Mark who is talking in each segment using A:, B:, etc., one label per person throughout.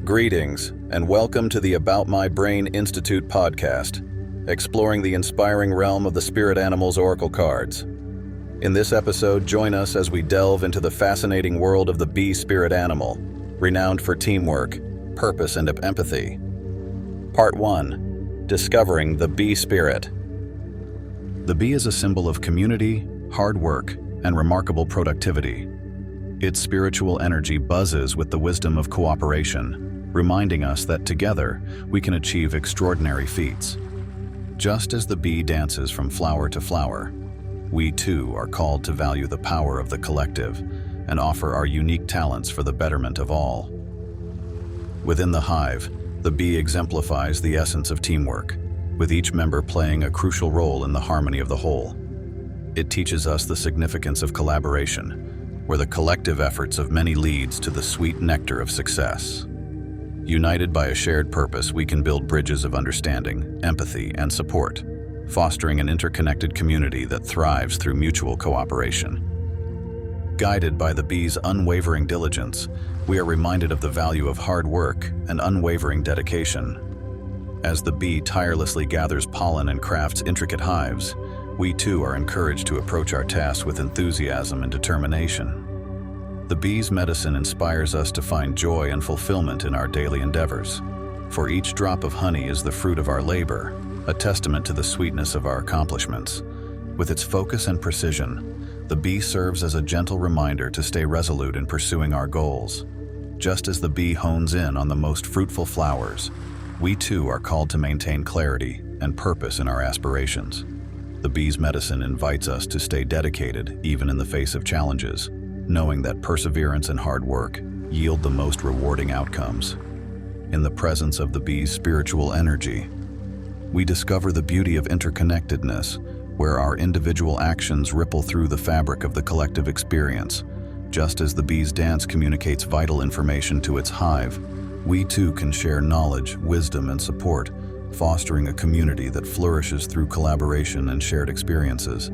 A: Greetings, and welcome to the About My Brain Institute podcast, exploring the inspiring realm of the spirit animals' oracle cards. In this episode, join us as we delve into the fascinating world of the bee spirit animal, renowned for teamwork, purpose, and empathy. Part 1. Discovering the bee spirit. The bee is a symbol of community, hard work, and remarkable productivity. Its spiritual energy buzzes with the wisdom of cooperation, reminding us that together we can achieve extraordinary feats. Just as the bee dances from flower to flower, we too are called to value the power of the collective and offer our unique talents for the betterment of all. Within the hive, the bee exemplifies the essence of teamwork, with each member playing a crucial role in the harmony of the whole. It teaches us the significance of collaboration, where the collective efforts of many leads to the sweet nectar of success. United by a shared purpose, we can build bridges of understanding, empathy, and support, fostering an interconnected community that thrives through mutual cooperation. Guided by the bee's unwavering diligence, we are reminded of the value of hard work and unwavering dedication. As the bee tirelessly gathers pollen and crafts intricate hives, we too are encouraged to approach our tasks with enthusiasm and determination. The bee's medicine inspires us to find joy and fulfillment in our daily endeavors, for each drop of honey is the fruit of our labor, a testament to the sweetness of our accomplishments. With its focus and precision, the bee serves as a gentle reminder to stay resolute in pursuing our goals. Just as the bee hones in on the most fruitful flowers, we too are called to maintain clarity and purpose in our aspirations. The bee's medicine invites us to stay dedicated even in the face of challenges, knowing that perseverance and hard work yield the most rewarding outcomes. In the presence of the bee's spiritual energy, we discover the beauty of interconnectedness, where our individual actions ripple through the fabric of the collective experience. Just as the bee's dance communicates vital information to its hive, we too can share knowledge, wisdom, and support, fostering a community that flourishes through collaboration and shared experiences.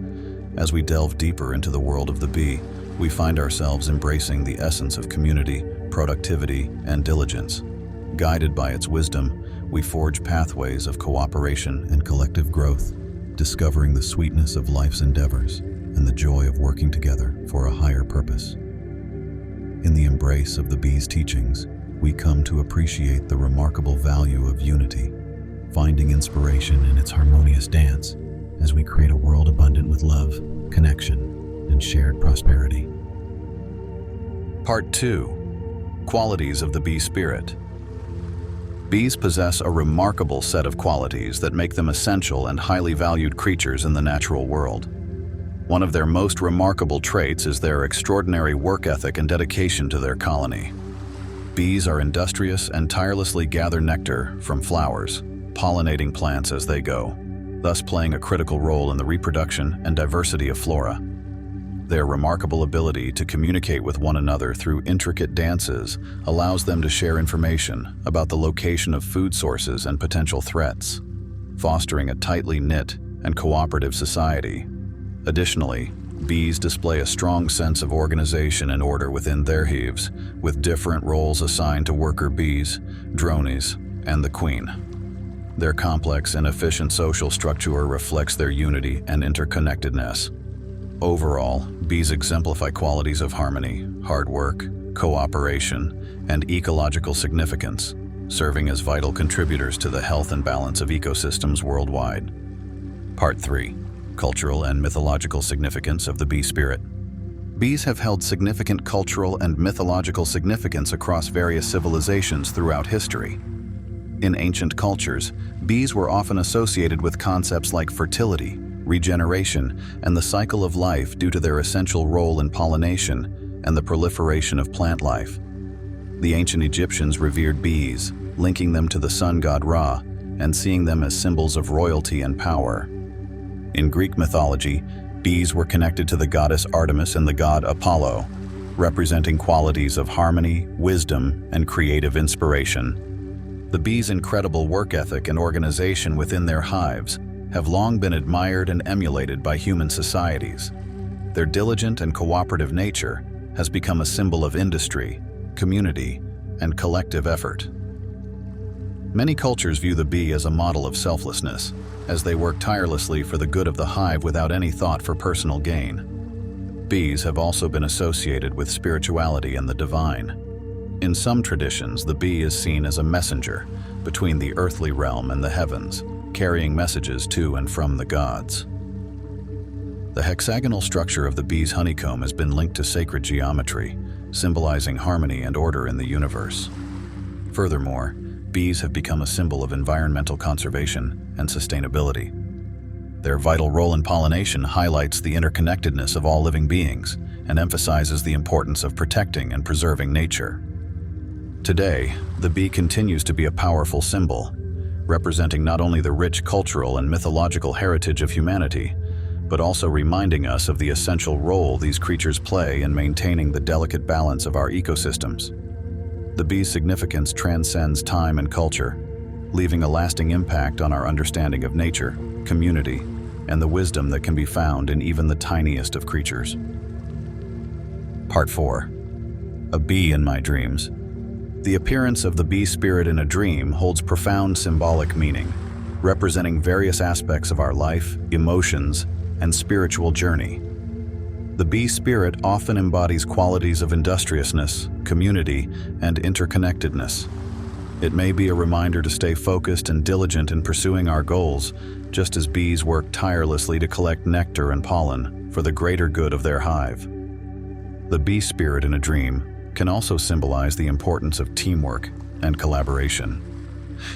A: As we delve deeper into the world of the bee, we find ourselves embracing the essence of community, productivity, and diligence. Guided by its wisdom, we forge pathways of cooperation and collective growth, discovering the sweetness of life's endeavors and the joy of working together for a higher purpose. In the embrace of the bee's teachings, we come to appreciate the remarkable value of unity, finding inspiration in its harmonious dance as we create a world abundant with love, connection, and shared prosperity. Part 2. Qualities of the bee spirit. Bees possess a remarkable set of qualities that make them essential and highly valued creatures in the natural world. One of their most remarkable traits is their extraordinary work ethic and dedication to their colony. Bees are industrious and tirelessly gather nectar from flowers, pollinating plants as they go, thus playing a critical role in the reproduction and diversity of flora. Their remarkable ability to communicate with one another through intricate dances allows them to share information about the location of food sources and potential threats, fostering a tightly knit and cooperative society. Additionally, bees display a strong sense of organization and order within their hives, with different roles assigned to worker bees, drones, and the queen. Their complex and efficient social structure reflects their unity and interconnectedness. Overall, bees exemplify qualities of harmony, hard work, cooperation, and ecological significance, serving as vital contributors to the health and balance of ecosystems worldwide. Part 3. Cultural and mythological significance of the bee spirit. Bees have held significant cultural and mythological significance across various civilizations throughout history. In ancient cultures, bees were often associated with concepts like fertility, regeneration, and the cycle of life due to their essential role in pollination and the proliferation of plant life. The ancient Egyptians revered bees, linking them to the sun god Ra and seeing them as symbols of royalty and power. In Greek mythology, bees were connected to the goddess Artemis and the god Apollo, representing qualities of harmony, wisdom, and creative inspiration. The bees' incredible work ethic and organization within their hives have long been admired and emulated by human societies. Their diligent and cooperative nature has become a symbol of industry, community, and collective effort. Many cultures view the bee as a model of selflessness, as they work tirelessly for the good of the hive without any thought for personal gain. Bees have also been associated with spirituality and the divine. In some traditions, the bee is seen as a messenger between the earthly realm and the heavens, carrying messages to and from the gods. The hexagonal structure of the bee's honeycomb has been linked to sacred geometry, symbolizing harmony and order in the universe. Furthermore, bees have become a symbol of environmental conservation and sustainability. Their vital role in pollination highlights the interconnectedness of all living beings and emphasizes the importance of protecting and preserving nature. Today, the bee continues to be a powerful symbol, representing not only the rich cultural and mythological heritage of humanity, but also reminding us of the essential role these creatures play in maintaining the delicate balance of our ecosystems. The bee's significance transcends time and culture, leaving a lasting impact on our understanding of nature, community, and the wisdom that can be found in even the tiniest of creatures. Part 4. A bee in my dreams. The appearance of the bee spirit in a dream holds profound symbolic meaning, representing various aspects of our life, emotions, and spiritual journey. The bee spirit often embodies qualities of industriousness, community, and interconnectedness. It may be a reminder to stay focused and diligent in pursuing our goals, just as bees work tirelessly to collect nectar and pollen for the greater good of their hive. The bee spirit in a dream can also symbolize the importance of teamwork and collaboration.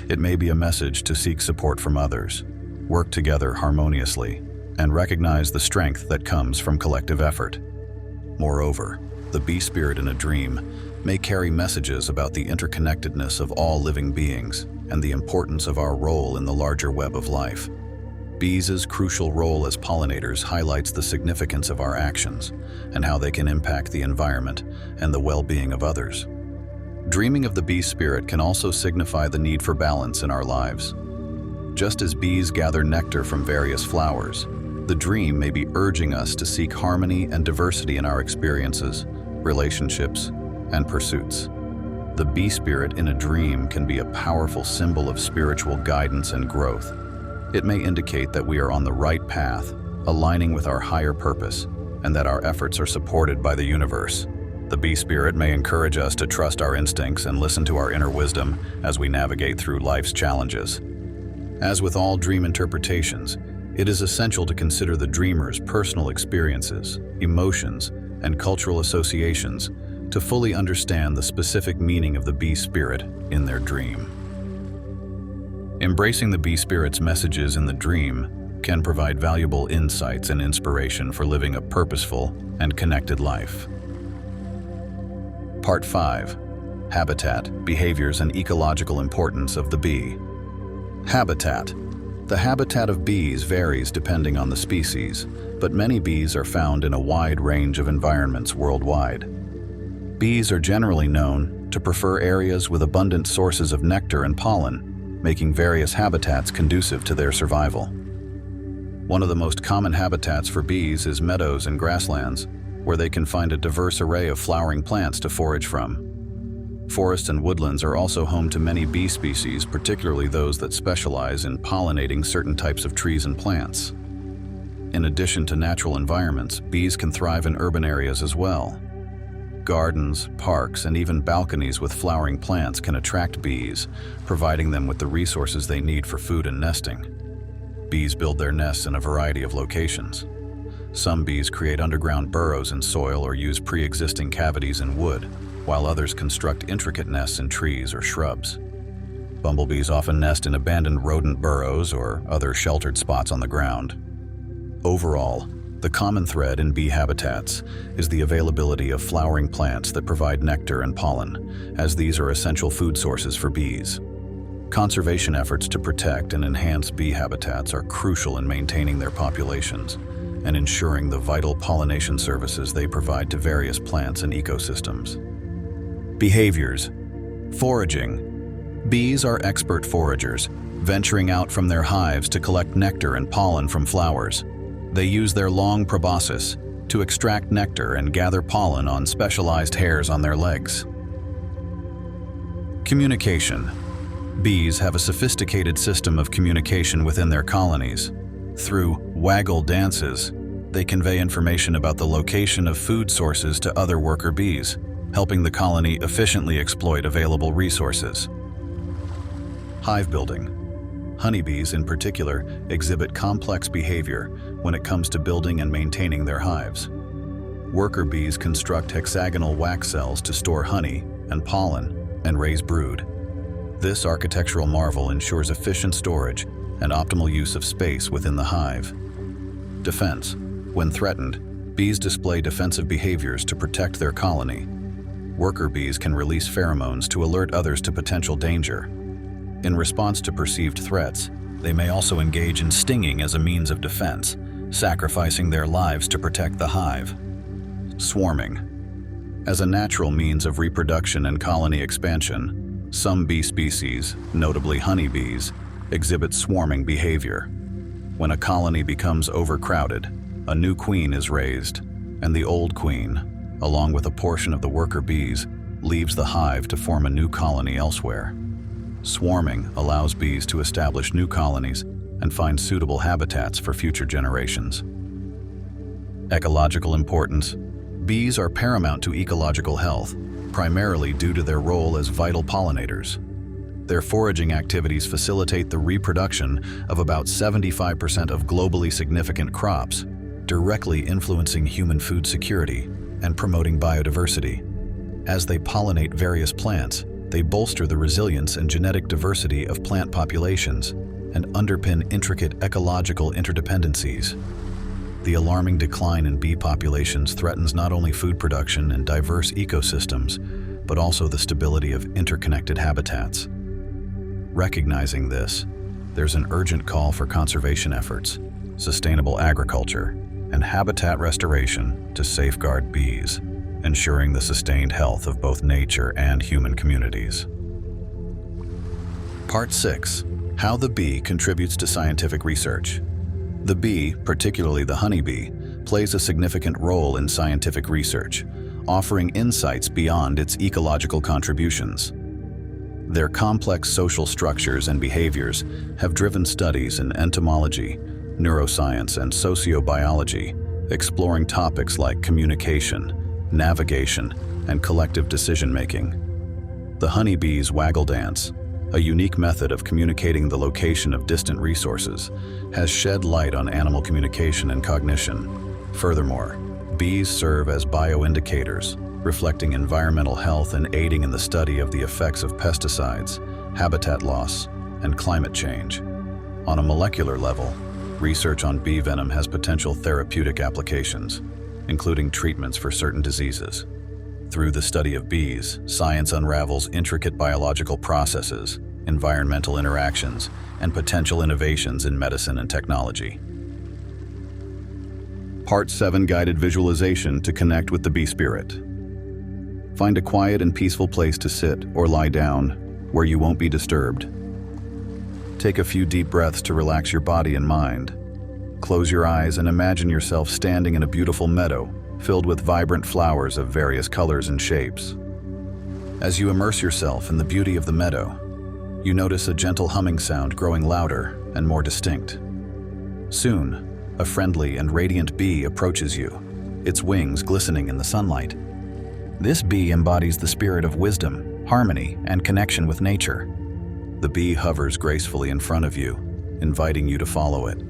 A: It may be a message to seek support from others, work together harmoniously, and recognize the strength that comes from collective effort. Moreover, the bee spirit in a dream may carry messages about the interconnectedness of all living beings and the importance of our role in the larger web of life. Bees' crucial role as pollinators highlights the significance of our actions and how they can impact the environment and the well-being of others. Dreaming of the bee spirit can also signify the need for balance in our lives. Just as bees gather nectar from various flowers, the dream may be urging us to seek harmony and diversity in our experiences, relationships, and pursuits. The bee spirit in a dream can be a powerful symbol of spiritual guidance and growth. It may indicate that we are on the right path, aligning with our higher purpose, and that our efforts are supported by the universe. The bee spirit may encourage us to trust our instincts and listen to our inner wisdom as we navigate through life's challenges. As with all dream interpretations, it is essential to consider the dreamer's personal experiences, emotions, and cultural associations to fully understand the specific meaning of the bee spirit in their dream. Embracing the bee spirit's messages in the dream can provide valuable insights and inspiration for living a purposeful and connected life. Part 5. Habitat, Behaviors, and Ecological Importance of the Bee. Habitat. The habitat of bees varies depending on the species, but many bees are found in a wide range of environments worldwide. Bees are generally known to prefer areas with abundant sources of nectar and pollen, making various habitats conducive to their survival. One of the most common habitats for bees is meadows and grasslands, where they can find a diverse array of flowering plants to forage from. Forests and woodlands are also home to many bee species, particularly those that specialize in pollinating certain types of trees and plants. In addition to natural environments, bees can thrive in urban areas as well. Gardens, parks, and even balconies with flowering plants can attract bees, providing them with the resources they need for food and nesting. Bees build their nests in a variety of locations. Some bees create underground burrows in soil or use pre-existing cavities in wood, while others construct intricate nests in trees or shrubs. Bumblebees often nest in abandoned rodent burrows or other sheltered spots on the ground. Overall, the common thread in bee habitats is the availability of flowering plants that provide nectar and pollen, as these are essential food sources for bees. Conservation efforts to protect and enhance bee habitats are crucial in maintaining their populations and ensuring the vital pollination services they provide to various plants and ecosystems. Behaviors. Foraging. Bees are expert foragers, venturing out from their hives to collect nectar and pollen from flowers. They use their long proboscis to extract nectar and gather pollen on specialized hairs on their legs. Communication. Bees have a sophisticated system of communication within their colonies. Through waggle dances, they convey information about the location of food sources to other worker bees, helping the colony efficiently exploit available resources. Hive building. Honeybees, in particular, exhibit complex behavior when it comes to building and maintaining their hives. Worker bees construct hexagonal wax cells to store honey and pollen and raise brood. This architectural marvel ensures efficient storage and optimal use of space within the hive. Defense. When threatened, bees display defensive behaviors to protect their colony. Worker bees can release pheromones to alert others to potential danger. In response to perceived threats, they may also engage in stinging as a means of defense, sacrificing their lives to protect the hive. Swarming. As a natural means of reproduction and colony expansion, some bee species, notably honeybees, exhibit swarming behavior. When a colony becomes overcrowded, a new queen is raised, and the old queen, along with a portion of the worker bees, leaves the hive to form a new colony elsewhere. Swarming allows bees to establish new colonies and find suitable habitats for future generations. Ecological importance. Bees are paramount to ecological health, primarily due to their role as vital pollinators. Their foraging activities facilitate the reproduction of about 75% of globally significant crops, directly influencing human food security and promoting biodiversity. As they pollinate various plants, they bolster the resilience and genetic diversity of plant populations and underpin intricate ecological interdependencies. The alarming decline in bee populations threatens not only food production and diverse ecosystems, but also the stability of interconnected habitats. Recognizing this, there's an urgent call for conservation efforts, sustainable agriculture, and habitat restoration to safeguard bees, ensuring the sustained health of both nature and human communities. Part 6. How the bee contributes to scientific research. The bee, particularly the honeybee, plays a significant role in scientific research, offering insights beyond its ecological contributions. Their complex social structures and behaviors have driven studies in entomology, neuroscience, and sociobiology, exploring topics like communication, navigation, and collective decision-making. The honeybee's waggle dance, a unique method of communicating the location of distant resources, has shed light on animal communication and cognition. Furthermore, bees serve as bioindicators, reflecting environmental health and aiding in the study of the effects of pesticides, habitat loss, and climate change. On a molecular level, research on bee venom has potential therapeutic applications, including treatments for certain diseases. Through the study of bees, science unravels intricate biological processes, environmental interactions, and potential innovations in medicine and technology. Part 7. Guided visualization to connect with the bee spirit. Find a quiet and peaceful place to sit or lie down where you won't be disturbed. Take a few deep breaths to relax your body and mind. Close your eyes and imagine yourself standing in a beautiful meadow filled with vibrant flowers of various colors and shapes. As you immerse yourself in the beauty of the meadow, you notice a gentle humming sound growing louder and more distinct. Soon, a friendly and radiant bee approaches you, its wings glistening in the sunlight. This bee embodies the spirit of wisdom, harmony, and connection with nature. The bee hovers gracefully in front of you, inviting you to follow it.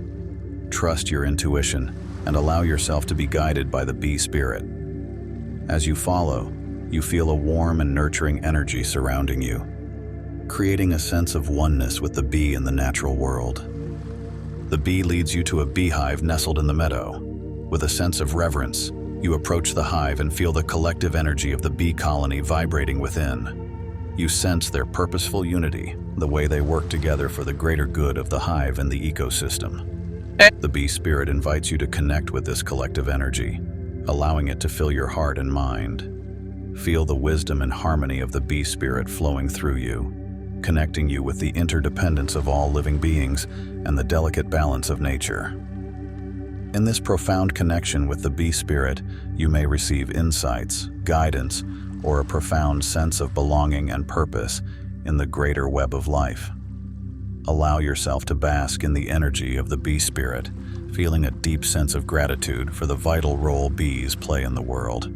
A: Trust your intuition and allow yourself to be guided by the bee spirit. As you follow, you feel a warm and nurturing energy surrounding you, creating a sense of oneness with the bee in the natural world. The bee leads you to a beehive nestled in the meadow. With a sense of reverence, you approach the hive and feel the collective energy of the bee colony vibrating within. You sense their purposeful unity, the way they work together for the greater good of the hive and the ecosystem. The bee spirit invites you to connect with this collective energy, allowing it to fill your heart and mind. Feel the wisdom and harmony of the bee spirit flowing through you, connecting you with the interdependence of all living beings and the delicate balance of nature. In this profound connection with the bee spirit, you may receive insights, guidance, or a profound sense of belonging and purpose, in the greater web of life. Allow yourself to bask in the energy of the bee spirit, feeling a deep sense of gratitude for the vital role bees play in the world.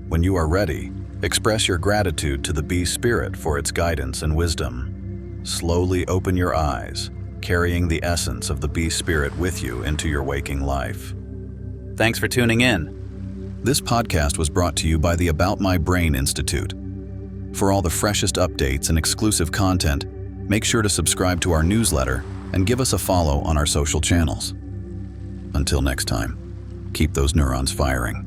A: When you are ready, express your gratitude to the bee spirit for its guidance and wisdom. Slowly open your eyes, carrying the essence of the bee spirit with you into your waking life. Thanks for tuning in. This podcast was brought to you by the About My Brain Institute. For all the freshest updates and exclusive content, make sure to subscribe to our newsletter and give us a follow on our social channels. Until next time, keep those neurons firing.